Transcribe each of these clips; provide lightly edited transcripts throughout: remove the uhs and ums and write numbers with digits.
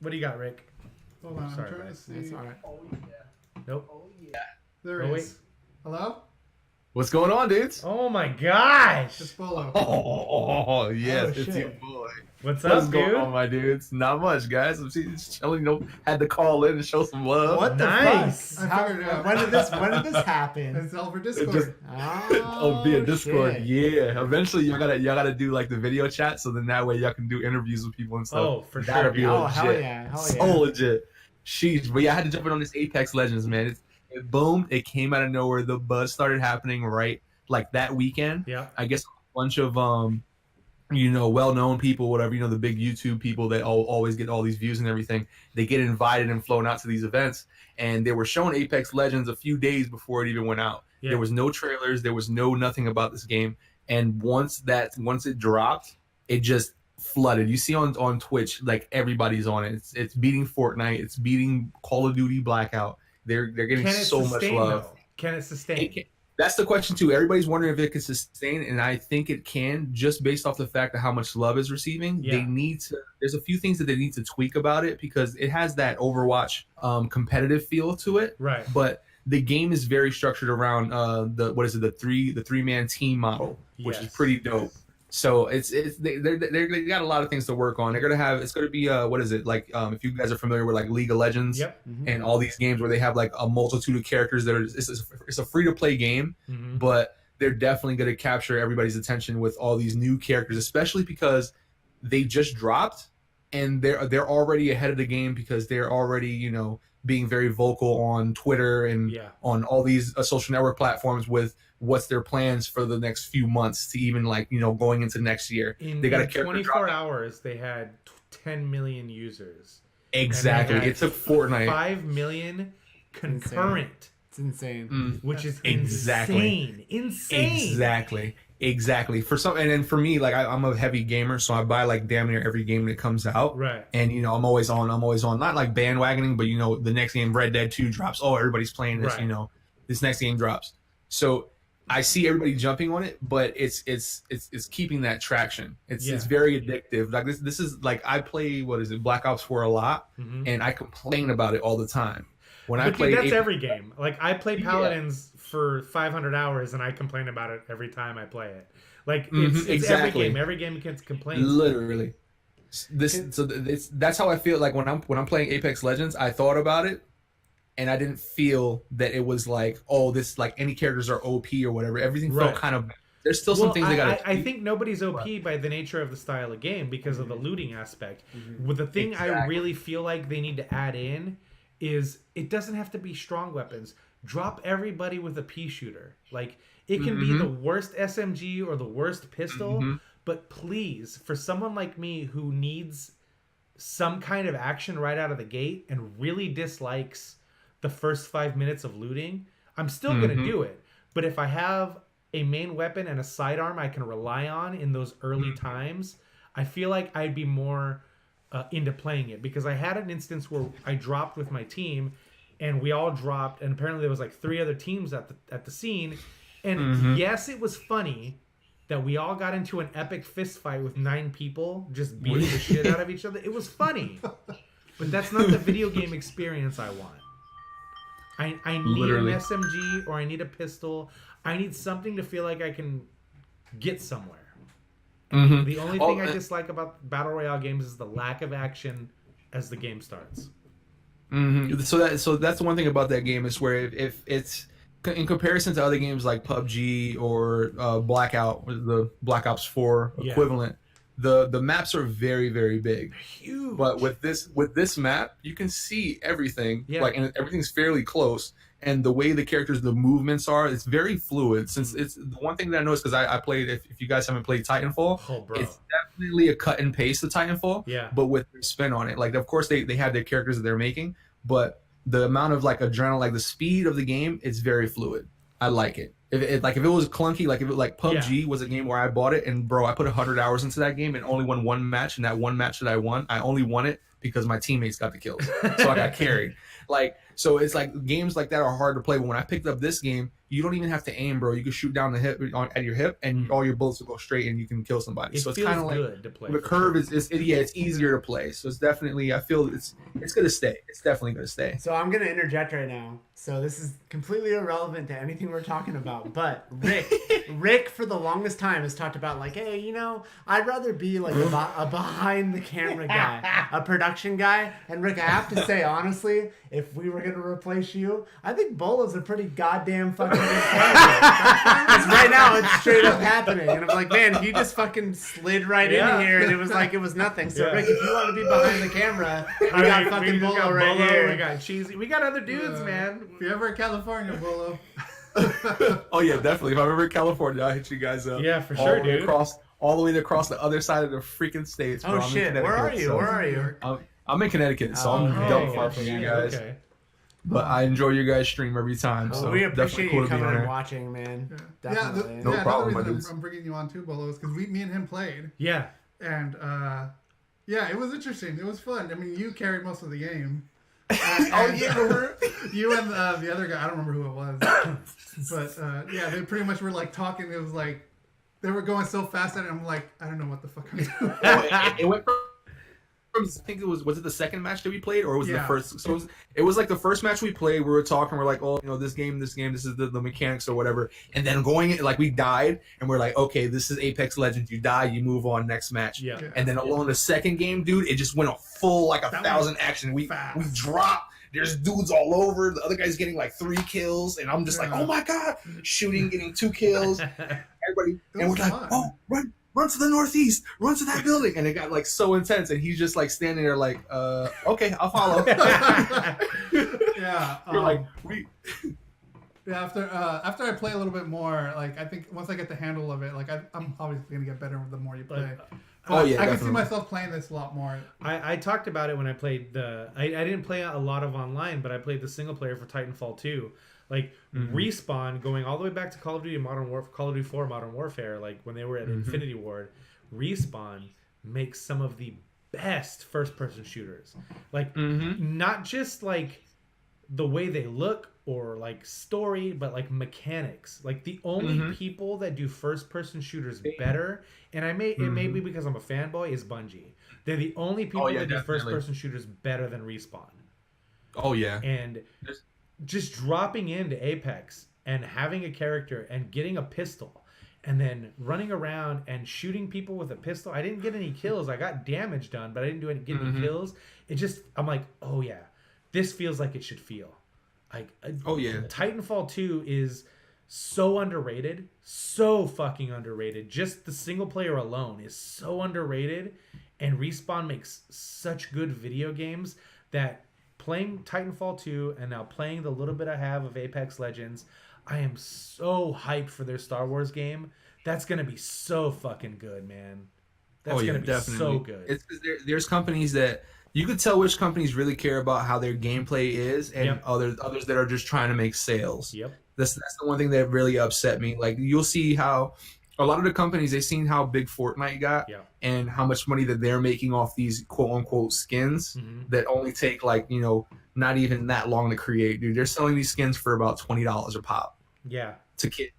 What do you got, Rick? Hold on, Sorry, I'm trying man. to see. That's all right. Oh yeah. Nope. Oh yeah. There Oh, it is. Hello? What's going on, dudes? Oh my gosh! It's Bolo. Oh, yes, Oh, it's shit. your boy. What's What's up, going dude? on, my dudes? Not much, guys. I'm just chilling. Had to call in and show some love. What the Nice. fuck? I figured it out. When did this happen? It's over It Discord. just- Oh, via Discord. shit. Yeah. Eventually, y'all gotta do like the video chat, so then that way y'all can do interviews with people and stuff. Oh, for That'll sure, be dude. Oh, legit. hell yeah. Hell So yeah. legit. Sheesh. But yeah, I had to jump in on this Apex Legends, man. It boomed. It came out of nowhere. The buzz started happening right like that weekend. Yeah. I guess a bunch of well-known people, whatever, the big YouTube people that always get all these views and everything. They get invited and flown out to these events, and they were showing Apex Legends a few days before it even went out. Yeah. There was no trailers, there was nothing about this game, and once it dropped, it just flooded. You see on Twitch, like everybody's on it. It's beating Fortnite, it's beating Call of Duty Blackout. They're getting Can it so much sustain, love. though? Can it sustain? That's the question too. Everybody's wondering if it can sustain, and I think it can, just based off the fact of how much love it's receiving. Yeah. They need to. There's a few things that they need to tweak about it because it has that Overwatch competitive feel to it. Right. But the game is very structured around the three-man team model, which is Yes. pretty dope. So they got a lot of things to work on. It's gonna be if you guys are familiar with like League of Legends. Yep. And all these games where they have like a multitude of characters that are it's a free to play game, Mhm. but they're definitely going to capture everybody's attention with all these new characters, especially because they just dropped and they're already ahead of the game because they're already being very vocal on Twitter and Yeah. on all these social network platforms with what's their plans for the next few months to even going into next year. They got a character 24 dropping. hours, they had 10 million users. Exactly. And they had It took Fortnite. 5 million concurrent, It's insane. Mm. which is Exactly. insane. Exactly. For some, and then for me, like I'm a heavy gamer, so I buy like damn near every game that comes out. Right. And I'm always on. Not like bandwagoning, but the next game, Red Dead 2 drops. Oh, everybody's playing this. Right. This next game drops. So I see everybody jumping on it, but it's keeping that traction. It's very addictive. Like this is like I play Black Ops 4 a lot, Mhm. and I complain about it all the time. When I But play dude, that's Apex- every game. Like I play Paladins for 500 hours and I complain about it every time I play it. Like it's exactly. every game. Every game gets complaints. Literally. That's how I feel like when I'm playing Apex Legends. I thought about it, and I didn't feel that it was like, oh, this like any characters are OP or whatever. Everything felt Right. kind of. There's still some things they got. I think nobody's OP by the nature of the style of game because of the looting aspect. With the thing I Exactly. really feel like they need to add in is it doesn't have to be strong weapons. Drop everybody with a pea shooter. Like it can be the worst SMG or the worst pistol, but please, for someone like me who needs some kind of action right out of the gate and really dislikes the first 5 minutes of looting, I'm still going to do it. But if I have a main weapon and a sidearm I can rely on in those early times, I feel like I'd be more into playing it, because I had an instance where I dropped with my team and we all dropped, and apparently there was like 3 other teams at the scene, and yes, it was funny that we all got into an epic fist fight with 9 people just beating the shit out of each other. It was funny, but that's not the video game experience I want. I need Literally. an SMG, or I need a pistol. I need something to feel like I can get somewhere. The only thing I dislike about Battle Royale games is the lack of action as the game starts. So that's the one thing about that game is where if it's in comparison to other games like PUBG or Blackout, the Black Ops 4 equivalent, the maps are very, very big. Huge. But with this map, you can see everything. Yeah. And everything's fairly close. And the way the characters, the movements are, it's very fluid. Since it's the one thing that I noticed, because I played, if you guys haven't played Titanfall, Oh, bro. it's definitely a cut and paste of Titanfall. Yeah. But with their spin on it, like of course they have their characters that they're making, but the amount of like adrenaline, like the speed of the game, it's very fluid. I like it. If it was clunky, like if it like PUBG was a game where I bought it and bro, I put 100 hours into that game and only won one match, and that one match that I only won it because my teammates got the kills, so I got carried. So it's like games like that are hard to play. But when I picked up this game, you don't even have to aim, bro. You can shoot down the hip at your hip, and all your bullets will go straight, and you can kill somebody. So it's kind of like good to play. The curve is it's easier to play. So it's definitely, I feel it's gonna stay. It's definitely gonna stay. So I'm gonna interject right now. So this is completely irrelevant to anything we're talking about. But Rick for the longest time has talked about like, hey, you know, I'd rather be like a behind the camera guy, a production guy. And Rick, I have to say honestly, if we were gonna replace you, I think Bolo's a pretty goddamn fucking good candidate. Because right now it's straight up happening, and I'm like, man, he just fucking slid right in here, and it was like it was nothing. So Rick, if you want to be behind the camera, we got fucking Bolo right here. We got Cheesy. We got other dudes, man. If you're ever in California, Bolo. Oh yeah, definitely. If I'm ever in California, I'll hit you guys up. Yeah, for sure, dude. All the way across the other side of the freaking states. Oh shit, where are you? Where are you? I'm in Connecticut, so I'm double far from you guys. Okay. But I enjoy your guys' stream every time. Well, so we appreciate cool you coming and there. watching, man. Yeah, Definitely. No problem, my another dudes. reason I'm bringing you on too, Bolo, is because me and him played, Yeah. and yeah, it was interesting. It was fun. I mean, you carried most of the game. Oh yeah, You and the other guy, I don't remember who it was, but yeah, they pretty much were like talking. It was like they were going so fast at it. I'm like, I don't know what the fuck I'm doing. it went from I think it was it the second match that we played, or was it the Yeah. first? So it was like the first match we played. We were talking. We're like, oh, you know, this game, this is the mechanics or whatever. And then going like we died, and we're like, okay, this is Apex Legends. You die, you move on next match. Yeah. And then along the second game, dude, it just went a full like 1,000 action. We dropped. There's dudes all over. The other guy's getting like 3 kills, and I'm just like, oh my god, shooting, getting 2 kills. Everybody, and we're like, oh, run to the northeast, run to that building, and it got like so intense, and he's just like standing there like, okay, I'll follow. Yeah, We're like, yeah. After I play a little bit more, like I think once I get the handle of it, like I'm obviously gonna get better the more you play. Oh yeah, I can definitely. see myself playing this a lot more. I talked about it when I played I didn't play a lot of online, but I played the single player for Titanfall 2. Like Respawn, going all the way back to Call of Duty Call of Duty 4 Modern Warfare, like when they were at Infinity Ward, Respawn makes some of the best first-person shooters. Like not just like the way they look or like story, but like mechanics. Like the only people that do first-person shooters better, and it may be because I'm a fanboy, is Bungie. They're the only people that do first-person shooters better than Respawn. Oh yeah, and just dropping into Apex and having a character and getting a pistol and then running around and shooting people with a pistol. I didn't get any kills. I got damage done, but I didn't get any kills. I'm like, oh yeah, this feels like it should feel. Like, oh yeah, Titanfall 2 is so underrated, so fucking underrated. Just the single player alone is so underrated, and Respawn makes such good video games that playing Titanfall 2 and now playing the little bit I have of Apex Legends, I am so hyped for their Star Wars game. That's going to be so fucking good, man. That's going to be so good. It's 'cause there's companies that you could tell which companies really care about how their gameplay is, and others that are just trying to make sales. Yep. That's the one thing that really upset me. Like you'll see how a lot of the companies, they've seen how big Fortnite got and how much money that they're making off these quote unquote skins that only take like, you know, not even that long to create, dude. They're selling these skins for about $20 a pop. Yeah. To kid.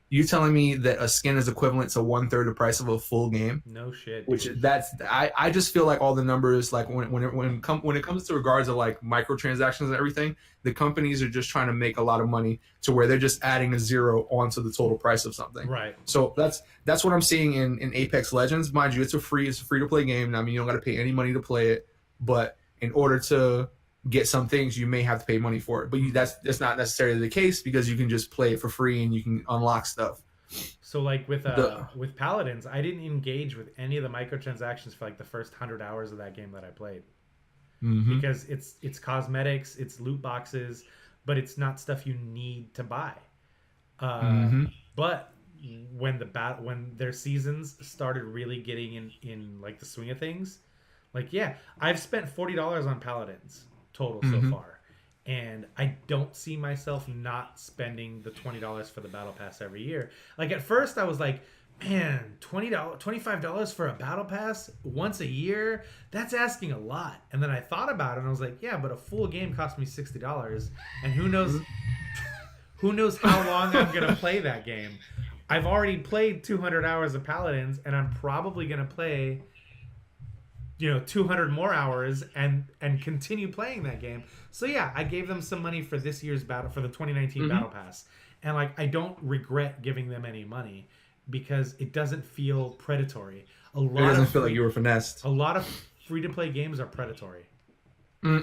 You telling me that a skin is equivalent to 1/3 the price of a full game? No shit. Which I just feel like all the numbers, like when it comes to regards of like microtransactions and everything, the companies are just trying to make a lot of money to where they're just adding a zero onto the total price of something. Right. So that's what I'm seeing in Apex Legends. Mind you, it's a free to play game. I mean, you don't got to pay any money to play it, but in order to get some things, you may have to pay money for it. But that's not necessarily the case, because you can just play it for free and you can unlock stuff. So like with Paladins, I didn't engage with any of the microtransactions for like the first 100 hours of that game that I played. Because it's cosmetics, it's loot boxes, but it's not stuff you need to buy. But when their seasons started really getting in like the swing of things, like I've spent $40 on Paladins total so far, and I don't see myself not spending the $20 for the battle pass every year. Like at first I was like, man, $25 for a battle pass once a year, that's asking a lot. And then I thought about it and I was like, yeah, but a full game cost me $60, and who who knows how long I'm gonna play that game. I've already played 200 hours of Paladins, and I'm probably gonna play 200 more hours and continue playing that game. So yeah, I gave them some money for this year's battle, for the 2019 battle pass, and like I don't regret giving them any money because it doesn't feel predatory. It doesn't feel like you were finessed. A lot of free to play games are predatory.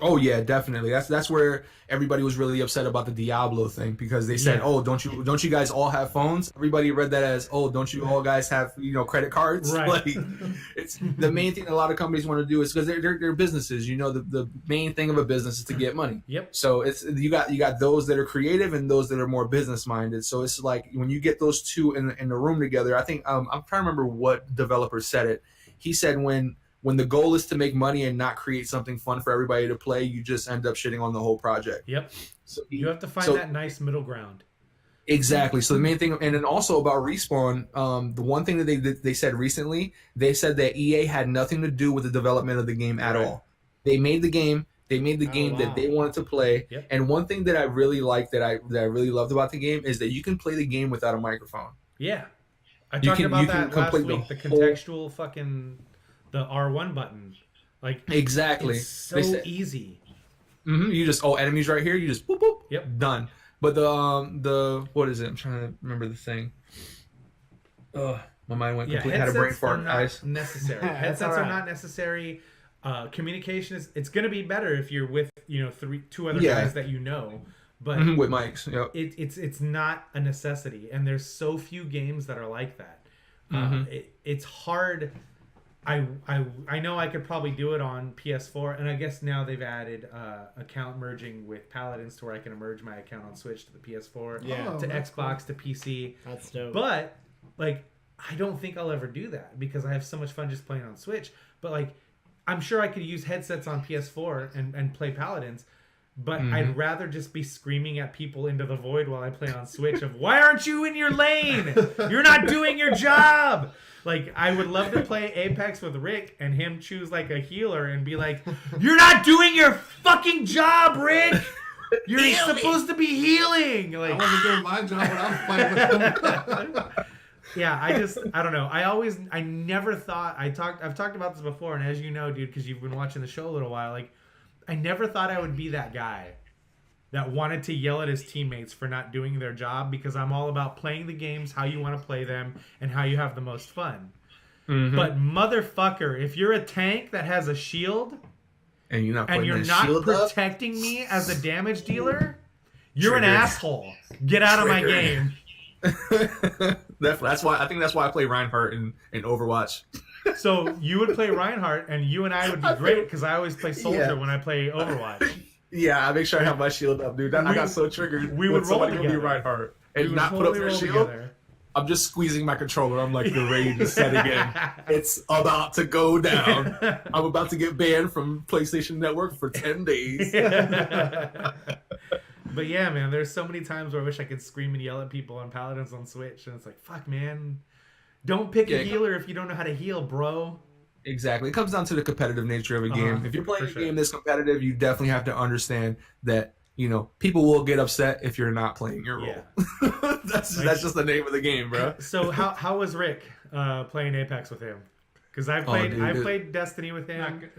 Oh yeah, definitely. That's where everybody was really upset about the Diablo thing, because they said, "Oh, don't you guys all have phones?" Everybody read that as, "Oh, don't you all guys have credit cards?" Right. Like, it's the main thing a lot of companies want to do is because they're businesses. The main thing of a business is to get money. Yep. So it's you got those that are creative and those that are more business minded. So it's like when you get those two in the room together. I think I'm trying to remember what developer said it. He said when the goal is to make money and not create something fun for everybody to play, you just end up shitting on the whole project. Yep. So you have to find that nice middle ground. Exactly. So the main thing, and then also about Respawn, the one thing that they said recently, they said that EA had nothing to do with the development of the game at all. They made the game. They made the game that they wanted to play. Yep. And one thing that I really liked, that I really loved about the game, is that you can play the game without a microphone. Yeah. I talked about that last week. The contextual the R1 button, like exactly, it's so easy. You just enemies right here. You just boop boop. Yep, done. But the what is it? I'm trying to remember the thing. My mind went completely. Had a brain fart. Guys, necessary. Headsets are not necessary. Communication it's going to be better if you're with two other guys that but with mics. Yep. It's not a necessity, and there's so few games that are like that. It's hard. I know I could probably do it on PS4, and I guess now they've added account merging with Paladins to where I can merge my account on Switch to the PS4, to Xbox, to PC. That's dope. But like, I don't think I'll ever do that because I have so much fun just playing on Switch. But like, I'm sure I could use headsets on PS4 and play Paladins. But I'd rather just be screaming at people into the void while I play on Switch of, why aren't you in your lane? You're not doing your job. Like, I would love to play Apex with Rick and him choose like a healer and be like, you're not doing your fucking job, Rick. You're supposed to be healing. Like, I wasn't doing my job when I was playing with them. Yeah, I don't know. I never thought, I've talked about this before, and as you know, dude, because you've been watching the show a little while, like, I never thought I would be that guy that wanted to yell at his teammates for not doing their job, because I'm all about playing the games how you want to play them and how you have the most fun. But motherfucker, if you're a tank that has a shield and you're not protecting me as a damage dealer, you're an asshole. Get out of my game. That's why I play Reinhardt in Overwatch. So you would play Reinhardt, and you and I would be great because I always play Soldier when I play Overwatch. Yeah, I make sure I have my shield up, dude. I got so triggered. We would roll together. Be Reinhardt and not put up their shield. Together. I'm just squeezing my controller. I'm like, the rage is set again. It's about to go down. I'm about to get banned from PlayStation Network for 10 days. But yeah, man, there's so many times where I wish I could scream and yell at people on Paladins on Switch, and it's like, fuck, man. Don't pick a healer if you don't know how to heal, bro. Exactly. It comes down to the competitive nature of a game. If you're playing a game that's competitive, you definitely have to understand that, people will get upset if you're not playing your role. Yeah. That's just the name of the game, bro. So how was Rick playing Apex with him? Because I played Destiny with him.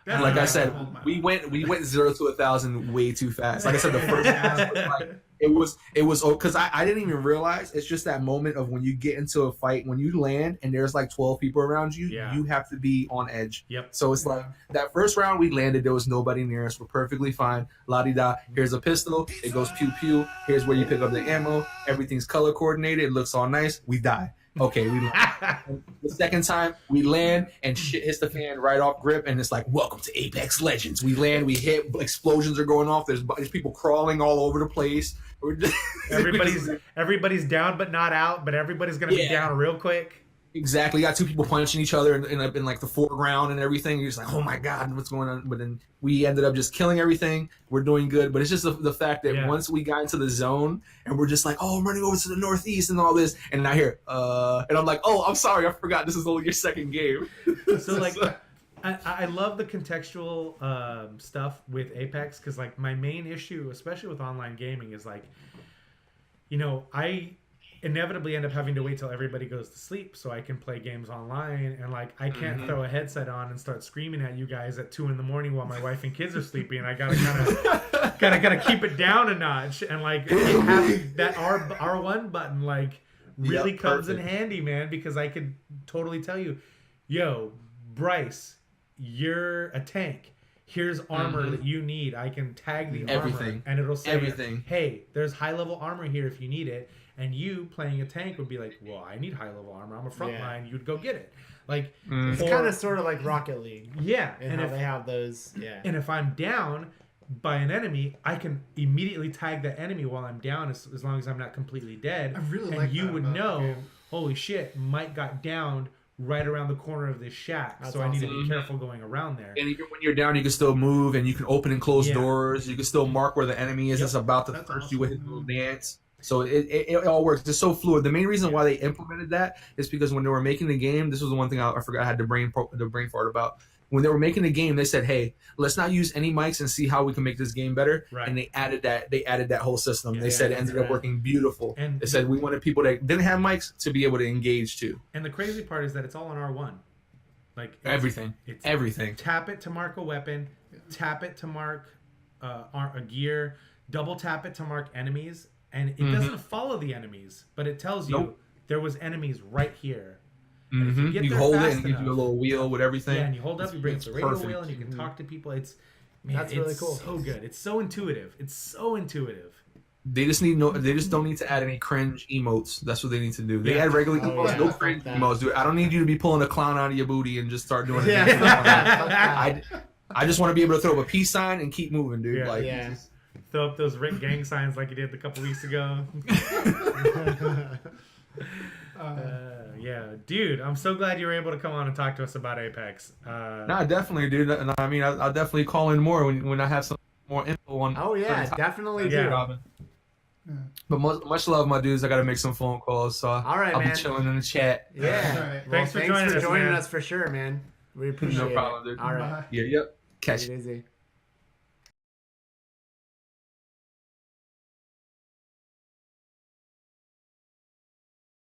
Like I said, we went 0 to 1,000 way too fast. Like I said, the first pass was like, it was because I didn't even realize. It's just that moment of when you get into a fight, when you land and there's like 12 people around you, you have to be on edge. Yep. So it's like that first round we landed, there was nobody near us. We're perfectly fine. La-di-da. Here's a pistol. It goes pew pew. Here's where you pick up the ammo. Everything's color coordinated. It looks all nice. We die. Okay, we land. The second time we land and shit hits the fan right off grip, and it's like, welcome to Apex Legends. We land, we hit, explosions are going off. There's people crawling all over the place. Everybody's down but not out, but everybody's gonna be down real quick. Exactly. You got two people punching each other in like the foreground and everything. You're just like, oh my god, what's going on? But then we ended up just killing everything. We're doing good, but it's just the fact that once we got into the zone and we're just like, oh, I'm running over to the northeast and all this, and I hear and I'm like, oh, I'm sorry, I forgot this is only your second game. So like, I love the contextual stuff with Apex, because like my main issue, especially with online gaming, is like, you know, I inevitably end up having to wait till everybody goes to sleep so I can play games online, and like I can't throw a headset on and start screaming at you guys at 2 a.m. while my wife and kids are sleeping. I gotta kind of gotta keep it down a notch, and like having that R1 button like really comes in handy, man, because I could totally tell you, yo, Bryce, you're a tank. Here's armor that you need. I can tag the armor, and it'll say, hey, there's high-level armor here if you need it. And you, playing a tank, would be like, well, I need high-level armor. I'm a frontline. You'd go get it. Like It's kind of sort of like Rocket League. Yeah. And how they have those, And if I'm down by an enemy, I can immediately tag that enemy while I'm down as long as I'm not completely dead. I really and like you that would about know, the game. holy shit, Mike got downed right around the corner of this shack. That's so I need to be careful going around there. And even when you're down, you can still move, and you can open and close doors. You can still mark where the enemy is that's about to first you with his little dance. So it all works. It's so fluid. The main reason why they implemented that is because when they were making the game, this was the one thing I forgot I had the brain fart about. When they were making the game, they said, "Hey, let's not use any mics and see how we can make this game better." Right. And they added that. They added that whole system. They said it ended up working beautiful. And they said we wanted people that didn't have mics to be able to engage too. And the crazy part is that it's all on R1. Like Everything. Tap it to mark a weapon. Tap it to mark a gear. Double tap it to mark enemies. And it doesn't follow the enemies, but it tells you there was enemies right here. And if you get there hold it fast and gives you a little wheel with everything. Yeah, and you hold up, you bring up the radio wheel, and you can talk to people. It's That's really cool. So good. It's so intuitive. They just don't need to add any cringe emotes. That's what they need to do. They add regular emotes, no cringe emotes. Dude, I don't need you to be pulling a clown out of your booty and just start doing it. I just want to be able to throw up a peace sign and keep moving, dude. Throw up those Rick Gang signs like you did a couple weeks ago. Dude, I'm so glad you were able to come on and talk to us about Apex. Nah, definitely, dude. And I mean, I'll definitely call in more when I have some more info on. Oh yeah, definitely do. Robin. But much love, my dudes. I got to make some phone calls, so I'll be chilling in the chat. Yeah. Right. Thanks for joining us, us for sure, man. We appreciate it. No problem, dude. All right. Yep. Catch you. Easy.